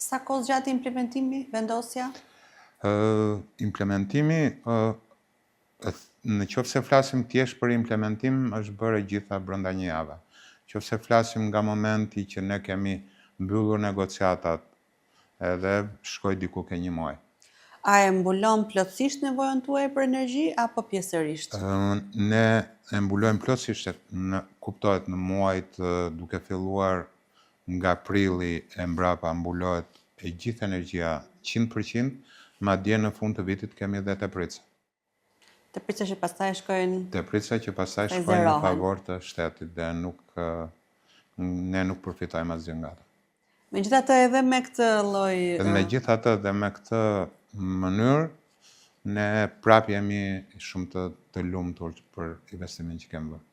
Sa kohë zgjat implementimi, vendosja? Implementimi, në qoftë se flasim thjesht për implementim, është bërë gjitha brenda një jave. Qoftë se flasim nga momenti që ne kemi mbyllur negociatat, edhe shkoj diku ke një muaj. A e mbulon plotësisht nevojën tuaj për energji apo pjesërisht? Ne e mbulojmë plotësisht, kuptohet në muajt duke filluar nga prilli e mbrapa mbulohet e gjithë energjia 100%, madje në fund të vitit kemi edhe teprica. Teprica që pastaj shkojnë... Teprica që pastaj shkojnë në favor të shtetit dhe ne nuk përfitojmë asgjë nga ato. Megjithatë edhe me këtë lloj... Megjithatë dhe me këtë mënyrë, ne prap jemi shumë të lumtur për investimin që kemi bërë.